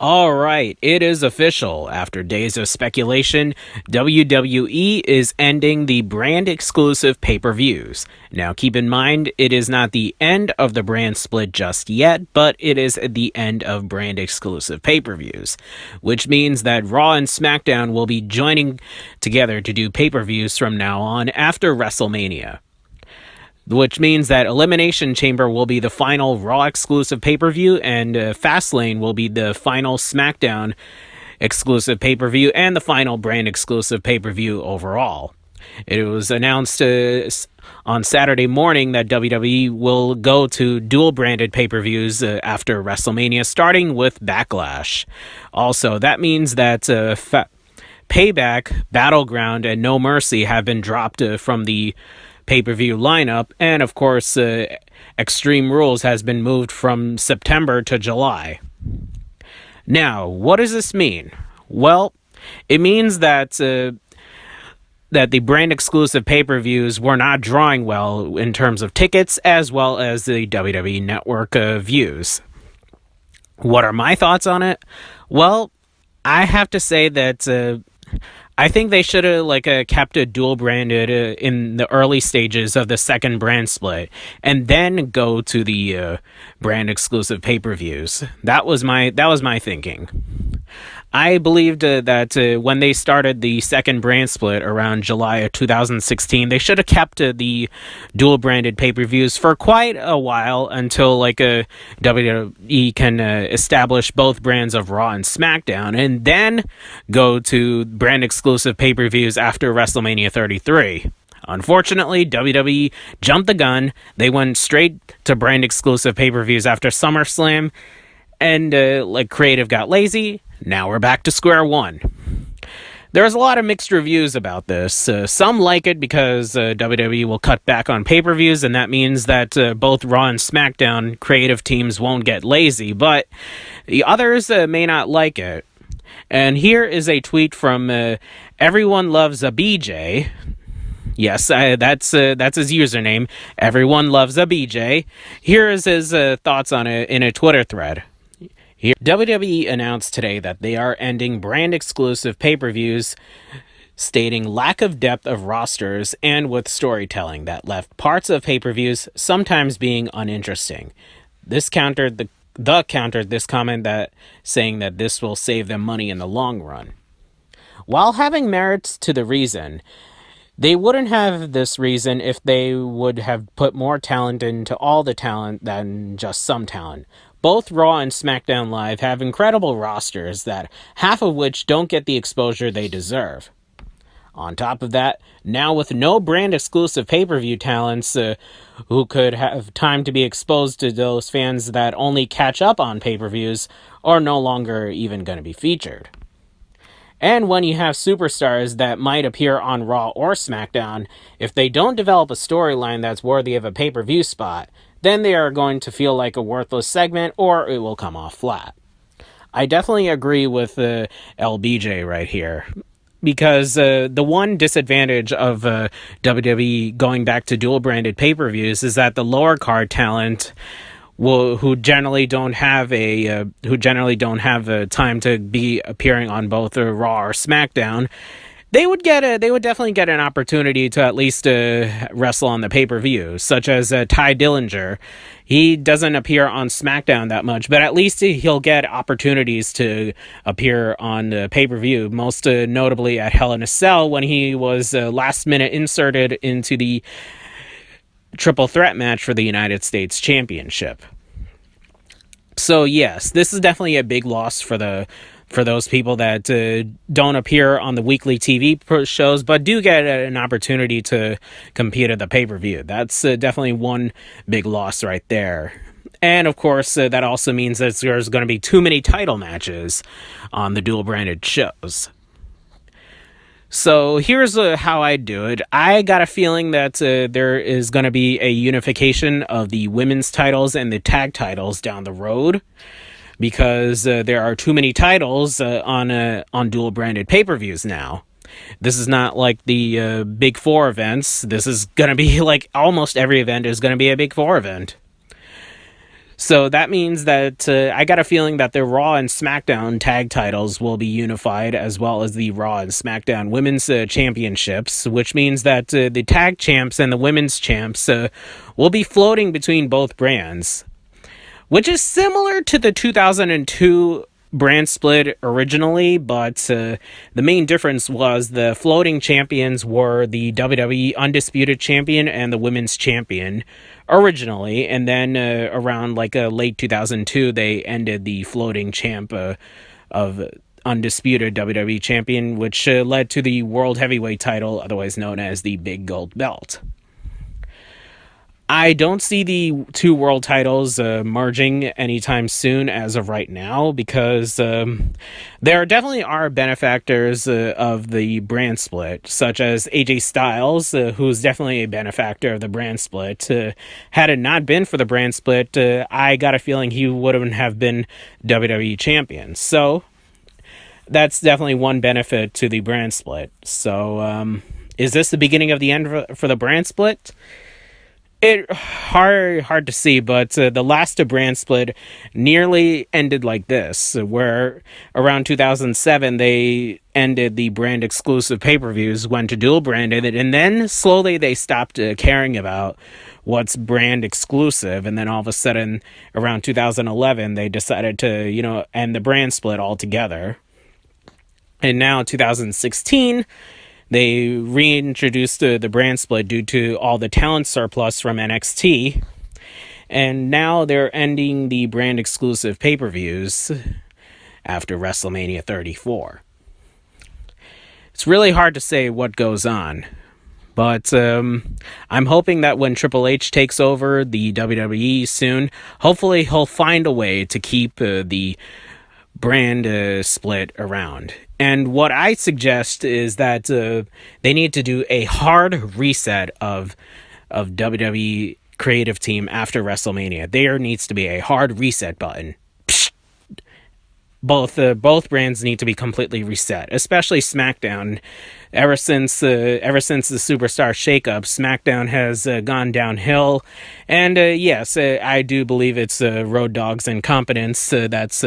All right, it is official. After days of speculation, WWE is ending the brand exclusive pay per views. Now, keep in mind, it is not the end of the brand split just yet, but it is the end of brand exclusive pay per views, which means that Raw and SmackDown will be joining together to do pay per views from now on after WrestleMania. Which means that Elimination Chamber will be the final Raw exclusive pay-per-view, and Fastlane will be the final SmackDown exclusive pay-per-view and the final brand exclusive pay-per-view overall. It was announced on Saturday morning that WWE will go to dual-branded pay-per-views after WrestleMania, starting with Backlash. Also, that means that Payback, Battleground, and No Mercy have been dropped from the pay-per-view lineup, and of course Extreme Rules has been moved from September to July. Now, what does this mean? Well, it means that the brand exclusive pay-per-views were not drawing well in terms of tickets as well as the WWE Network views. What are my thoughts on it? Well, I have to say that I think they should have kept it dual branded in the early stages of the second brand split, and then go to the brand exclusive pay-per-views. That was my thinking. I believed that when they started the second brand split around July of 2016, they should have kept the dual branded pay-per-views for quite a while until WWE can establish both brands of Raw and SmackDown, and then go to brand exclusive pay-per-views after WrestleMania 33. Unfortunately, WWE jumped the gun. They went straight to brand exclusive pay-per-views after SummerSlam, and creative got lazy. Now we're back to square one. There's a lot of mixed reviews about this. Some like it because WWE will cut back on pay-per-views, and that means that both Raw and SmackDown creative teams won't get lazy, but the others may not like it. And here is a tweet from Everyone Loves a BJ. Yes, that's his username. Everyone Loves a BJ. Here is his thoughts on it in a Twitter thread. Here, WWE announced today that they are ending brand exclusive pay-per-views, stating lack of depth of rosters and with storytelling that left parts of pay-per-views sometimes being uninteresting. This countered countered this comment, that saying that this will save them money in the long run. While having merits to the reason, they wouldn't have this reason if they would have put more talent into all the talent than just some talent. Both Raw and SmackDown Live have incredible rosters that half of which don't get the exposure they deserve. On top of that, now with no brand exclusive pay-per-view talents who could have time to be exposed to those fans that only catch up on pay-per-views are no longer even going to be featured. And when you have superstars that might appear on Raw or SmackDown, if they don't develop a storyline that's worthy of a pay-per-view spot, then they are going to feel like a worthless segment, or it will come off flat. I definitely agree with LBJ right here, because the one disadvantage of WWE going back to dual-branded pay-per-views is that the lower card talent who generally don't have time to be appearing on both Raw or SmackDown, they would definitely get an opportunity to at least wrestle on the pay-per-view, such as Ty Dillinger. He doesn't appear on SmackDown that much, but at least he'll get opportunities to appear on the pay-per-view, most notably at Hell in a Cell when he was last-minute inserted into the triple threat match for the United States Championship. So yes, this is definitely a big loss for those people that don't appear on the weekly TV shows, but do get an opportunity to compete at the pay-per-view. That's definitely one big loss right there. And of course, that also means that there's going to be too many title matches on the dual-branded shows. So here's how I do it. I got a feeling that there is going to be a unification of the women's titles and the tag titles down the road, because there are too many titles on dual branded pay-per-views now. This is not like the Big Four events. This is going to be like almost every event is going to be a Big Four event. So that means that I got a feeling that the Raw and SmackDown tag titles will be unified, as well as the Raw and SmackDown women's championships, which means that the tag champs and the women's champs will be floating between both brands, which is similar to the 2002 brand split originally, but the main difference was the floating champions were the WWE Undisputed Champion and the Women's Champion originally, and then around late 2002 they ended the floating champ of Undisputed WWE Champion, which led to the World Heavyweight title, otherwise known as the Big Gold Belt. I don't see the two world titles merging anytime soon as of right now, because there definitely are benefactors of the brand split, such as AJ Styles, who's definitely a benefactor of the brand split. Had it not been for the brand split, I got a feeling he wouldn't have been WWE champion. So that's definitely one benefit to the brand split. So is this the beginning of the end for the brand split? It hard to see, but the last brand split nearly ended like this, where around 2007 they ended the brand exclusive pay-per-views, went to dual branded, and then slowly they stopped caring about what's brand exclusive, and then all of a sudden around 2011 they decided to end the brand split altogether. And now 2016 they reintroduced the brand split due to all the talent surplus from NXT. And now they're ending the brand exclusive pay-per-views after WrestleMania 34. It's really hard to say what goes on. But I'm hoping that when Triple H takes over the WWE soon, hopefully he'll find a way to keep the brand split around. And what I suggest is that they need to do a hard reset of WWE creative team after WrestleMania. There needs to be a hard reset button. Psh! Both brands need to be completely reset, especially SmackDown. Ever since the Superstar shakeup, SmackDown has gone downhill, and yes, I do believe it's Road Dogg's incompetence that's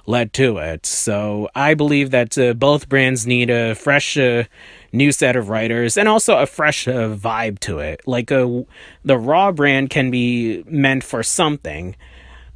led to it. So I believe that both brands need a fresh new set of writers and also a fresh vibe to it. The Raw brand can be meant for something,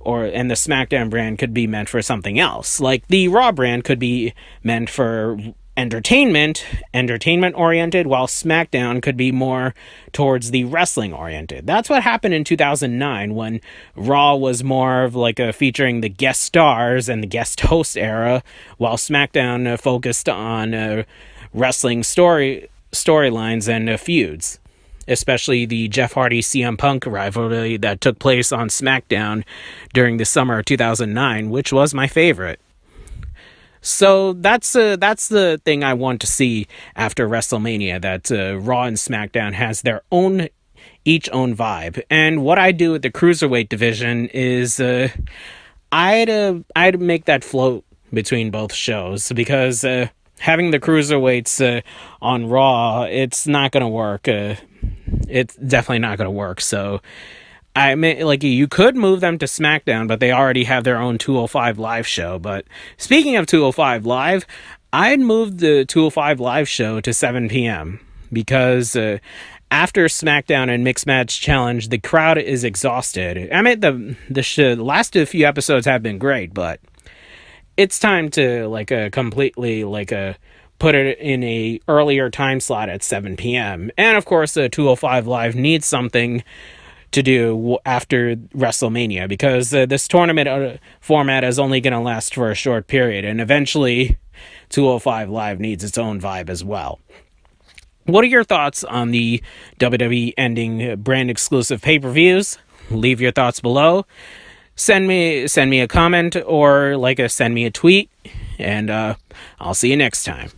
and the SmackDown brand could be meant for something else. Like the Raw brand could be meant for entertainment oriented, while SmackDown could be more towards the wrestling oriented. That's what happened in 2009 when Raw was more of featuring the guest stars and the guest host era, while SmackDown focused on wrestling storylines and feuds, especially the Jeff Hardy CM Punk rivalry that took place on SmackDown during the summer of 2009, which was my favorite. So that's the thing I want to see after WrestleMania, that Raw and SmackDown has their each own vibe. And what I do with the Cruiserweight division is I'd make that float between both shows, because having the Cruiserweights on Raw, it's not going to work. It's definitely not going to work. So I mean, you could move them to SmackDown, but they already have their own 205 Live show. But speaking of 205 Live, I'd move the 205 Live show to 7 p.m. because after SmackDown and Mixed Match Challenge, the crowd is exhausted. I mean, the last few episodes have been great, but it's time to completely put it in a earlier time slot at 7 p.m. And of course, 205 Live needs something to do after WrestleMania, because this tournament format is only going to last for a short period, and eventually 205 Live needs its own vibe as well. What are your thoughts on the WWE ending brand exclusive pay-per-views? Leave your thoughts below. Send me a comment, or send me a tweet, and I'll see you next time.